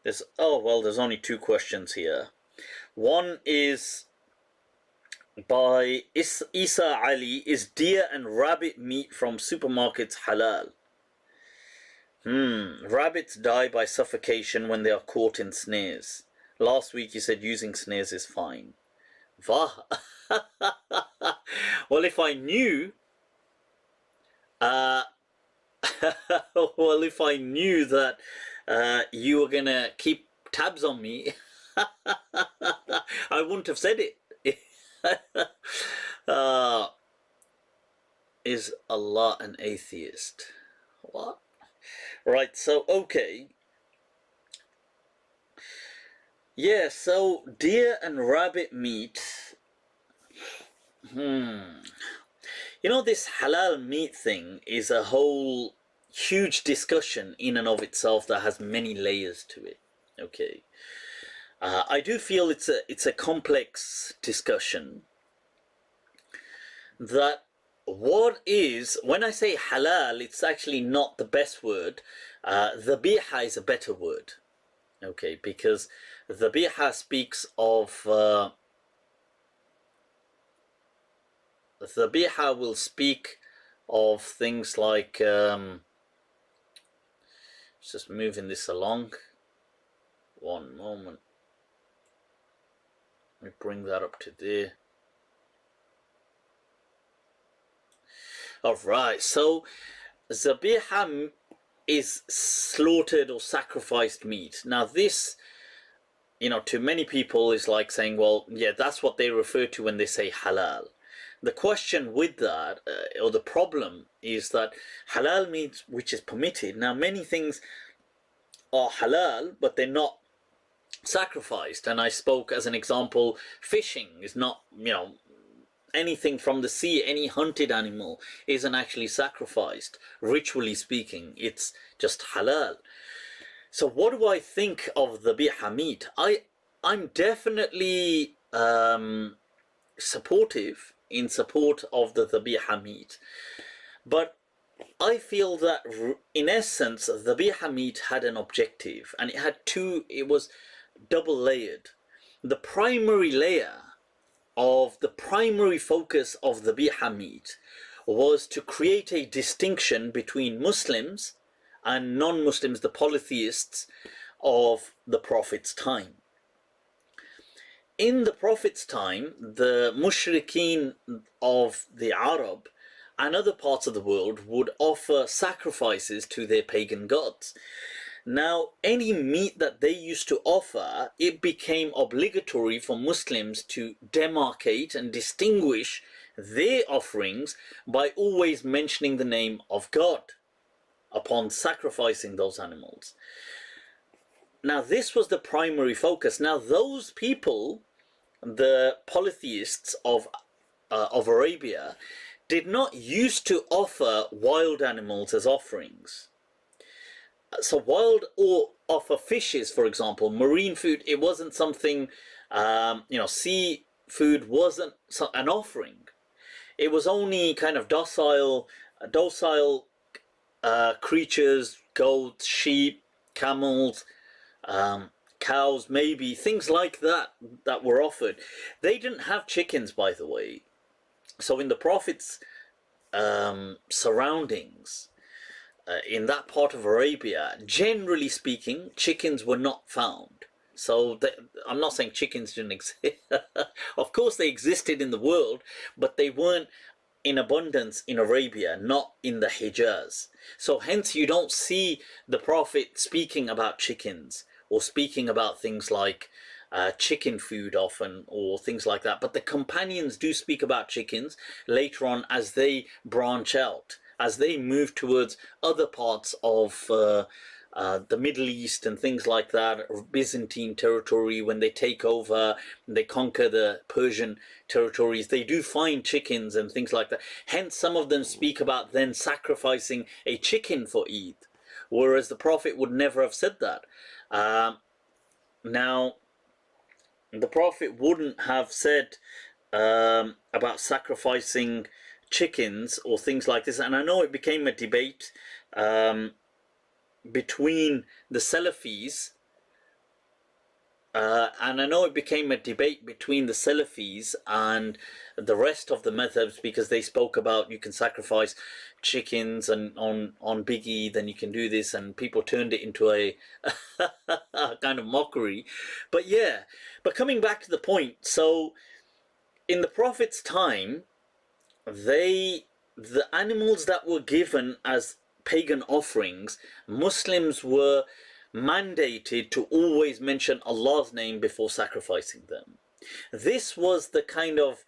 There's only two questions here. One is by Isa Ali: is deer and rabbit meat from supermarkets halal? Rabbits die by suffocation when they are caught in snares. Last week you said using snares is fine. Vah. Well, if I knew, uh, well, if I knew that you were gonna keep tabs on me, I wouldn't have said it. uh, is Allah an atheist? What? Right, so, okay. Yeah, so deer and rabbit meat. This halal meat thing is a whole huge discussion in and of itself that has many layers to it. Okay. I do feel it's a complex discussion. That when I say halal, it's actually not the best word. Zabiha is a better word. Okay, because zabiha speaks of zabiha will speak of things like just moving this along. One moment. Let me bring that up to there. Alright, so zabiha is slaughtered or sacrificed meat. Now this, to many people is like saying, well, yeah, that's what they refer to when they say halal. The question with that, or the problem, is that halal means which is permitted. Now many things are halal, but they're not sacrificed. And I spoke as an example, fishing is not, anything from the sea, any hunted animal isn't actually sacrificed. Ritually speaking, it's just halal. So what do I think of the zabiha meat? I'm definitely supportive in support of the zabiha meat. But I feel that in essence, the zabiha meat had an objective, and it was double layered. The primary layer of the primary focus of the zabiha meat was to create a distinction between Muslims and non-Muslims, the polytheists of the Prophet's time. In the Prophet's time, the mushrikeen of the Arab and other parts of the world would offer sacrifices to their pagan gods. Now, any meat that they used to offer, it became obligatory for Muslims to demarcate and distinguish their offerings by always mentioning the name of God upon sacrificing those animals. Now, this was the primary focus. Now, those people, the polytheists of Arabia, did not used to offer wild animals as offerings. So wild or offer fishes, for example, marine food, it wasn't something, sea food wasn't an offering. It was only kind of docile creatures, goats, sheep, camels, cows, maybe, things like that were offered. They didn't have chickens, by the way. So in the Prophet's surroundings, in that part of Arabia, generally speaking, chickens were not found. So I'm not saying chickens didn't exist. Of course they existed in the world, but they weren't in abundance in Arabia, not in the Hijaz. So hence you don't see the Prophet speaking about chickens or speaking about things like chicken food often or things like that. But the companions do speak about chickens later on as they branch out, as they move towards other parts of the Middle East and things like that, Byzantine territory, when they take over, they conquer the Persian territories, they do find chickens and things like that. Hence, some of them speak about then sacrificing a chicken for Eid, whereas the Prophet would never have said that. Now, the Prophet wouldn't have said about sacrificing chickens or things like this, and I know it became a debate between the Salafis and I know it became a debate between the Salafis and the rest of the madhabs, because they spoke about you can sacrifice chickens and on Big Eid, then you can do this, and people turned it into a kind of mockery. But yeah, but coming back to the point, so in the Prophet's time, the animals that were given as pagan offerings, Muslims were mandated to always mention Allah's name before sacrificing them. This was the kind of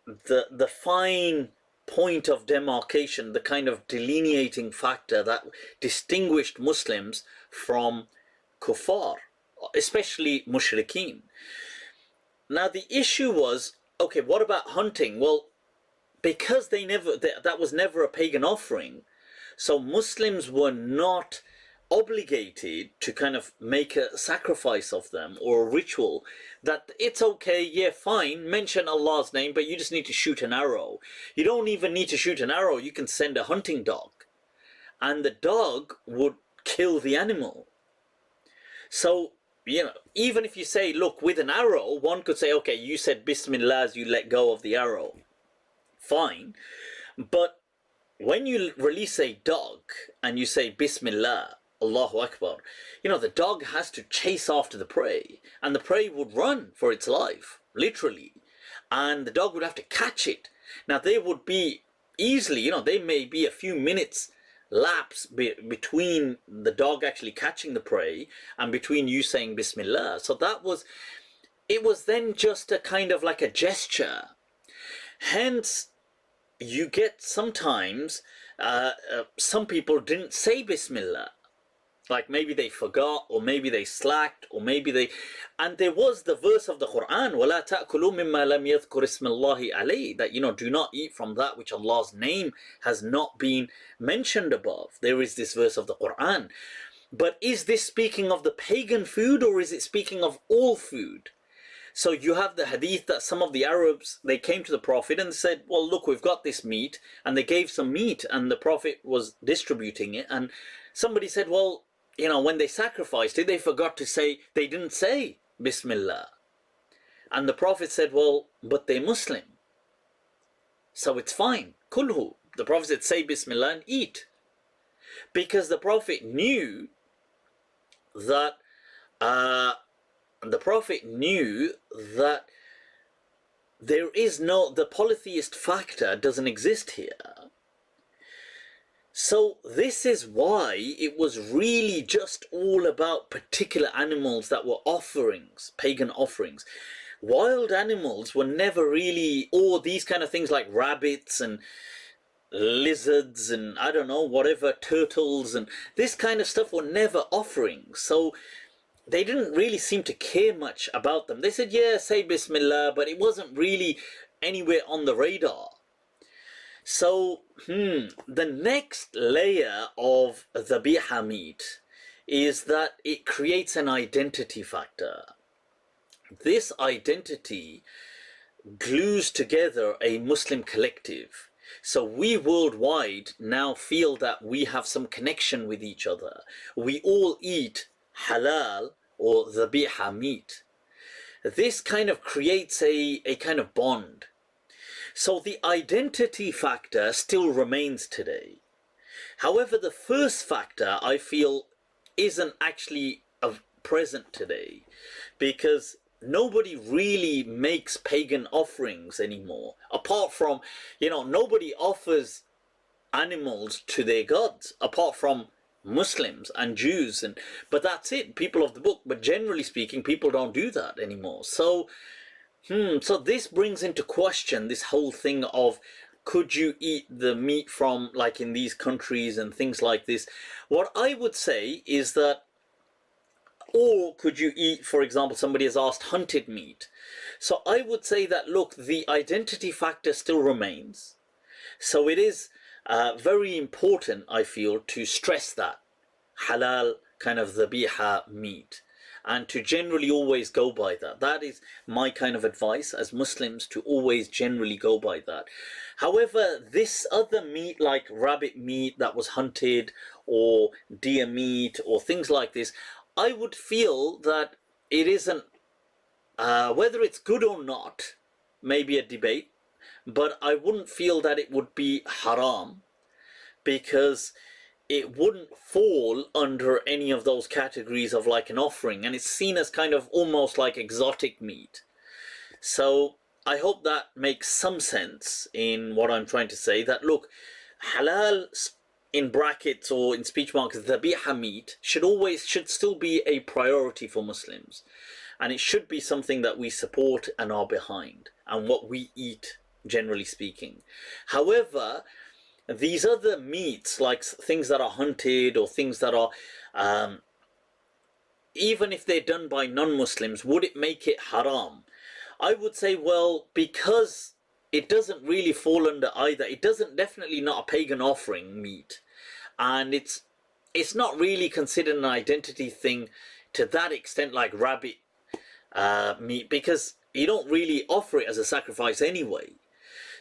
the fine point of demarcation, the kind of delineating factor that distinguished Muslims from kuffar, especially mushrikeen. Now the issue was, okay, what about hunting? Well, because that was never a pagan offering, so Muslims were not obligated to kind of make a sacrifice of them or a ritual. That it's okay, yeah, fine, mention Allah's name, but you just need to shoot an arrow. You don't even need to shoot an arrow, you can send a hunting dog, and the dog would kill the animal. So, you know, even if you say, look, with an arrow, one could say, okay, you said Bismillah as you let go of the arrow, fine. But when you release a dog and you say Bismillah, Allahu Akbar, you know, the dog has to chase after the prey, and the prey would run for its life, literally, and the dog would have to catch it. Now, they would be easily, you know, they may be a few minutes lapse between the dog actually catching the prey and between you saying Bismillah. So it was then just a kind of like a gesture. Hence, you get sometimes some people didn't say Bismillah. Like maybe they forgot, or maybe they slacked, or maybe they... And there was the verse of the Quran, وَلَا تَأْكُلُوا مِمَّا لَمْ يَذْكُرِ اسْمَ اللَّهِ عَلَيْهِ, that, you know, do not eat from that which Allah's name has not been mentioned above. There is this verse of the Quran. But is this speaking of the pagan food, or is it speaking of all food? So you have the hadith that some of the Arabs, they came to the Prophet and said, well, look, we've got this meat, and they gave some meat, and the Prophet was distributing it, and somebody said, well, you know, when they sacrificed it, they forgot to say, they didn't say Bismillah. And the Prophet said, well, but they're Muslim, so it's fine. Kulhu. The Prophet said, say Bismillah and eat. Because the Prophet knew that there is no, the polytheist factor doesn't exist here. So this is why it was really just all about particular animals that were offerings, pagan offerings. Wild animals were never really, or these kind of things like rabbits and lizards and I don't know, whatever, turtles and this kind of stuff were never offerings. So they didn't really seem to care much about them. They said, yeah, say Bismillah, but it wasn't really anywhere on the radar. So, the next layer of zabiha meat is that it creates an identity factor. This identity glues together a Muslim collective. So we worldwide now feel that we have some connection with each other. We all eat halal or zabiha meat. This kind of creates a kind of bond. So the identity factor still remains today. However, the first factor, I feel, isn't actually present today, because nobody really makes pagan offerings anymore. Apart from, you know, nobody offers animals to their gods, apart from Muslims and Jews, but that's it, people of the book. But generally speaking, people don't do that anymore. So this brings into question this whole thing of, could you eat the meat from, like in these countries and things like this? What I would say is that, or could you eat, for example, somebody has asked, hunted meat. So I would say that, look, the identity factor still remains. So it is very important, I feel, to stress that halal kind of zabiha meat, and to generally always go by that. That is my kind of advice as Muslims, to always generally go by that. However, this other meat like rabbit meat that was hunted, or deer meat, or things like this, I would feel that it isn't, whether it's good or not, maybe a debate, but I wouldn't feel that it would be haram, because it wouldn't fall under any of those categories of like an offering, and it's seen as kind of almost like exotic meat. So I hope that makes some sense in what I'm trying to say, that look, halal in brackets or in speech marks, zabiha meat should still be a priority for Muslims, and it should be something that we support and are behind, and what we eat, generally speaking. However, these other meats, like things that are hunted or things that are, even if they're done by non-Muslims, would it make it haram? I would say, well, because it doesn't really fall under either. It doesn't, definitely not a pagan offering meat, and it's not really considered an identity thing to that extent, like rabbit meat, because you don't really offer it as a sacrifice anyway.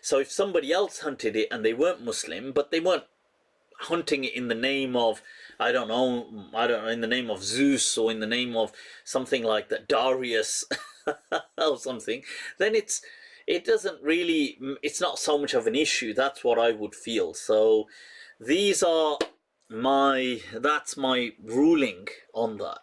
So if somebody else hunted it and they weren't Muslim, but they weren't hunting it in the name of, I don't know, in the name of Zeus, or in the name of something like that, Darius, or something, then it doesn't really, it's not so much of an issue. That's what I would feel. So that's my ruling on that.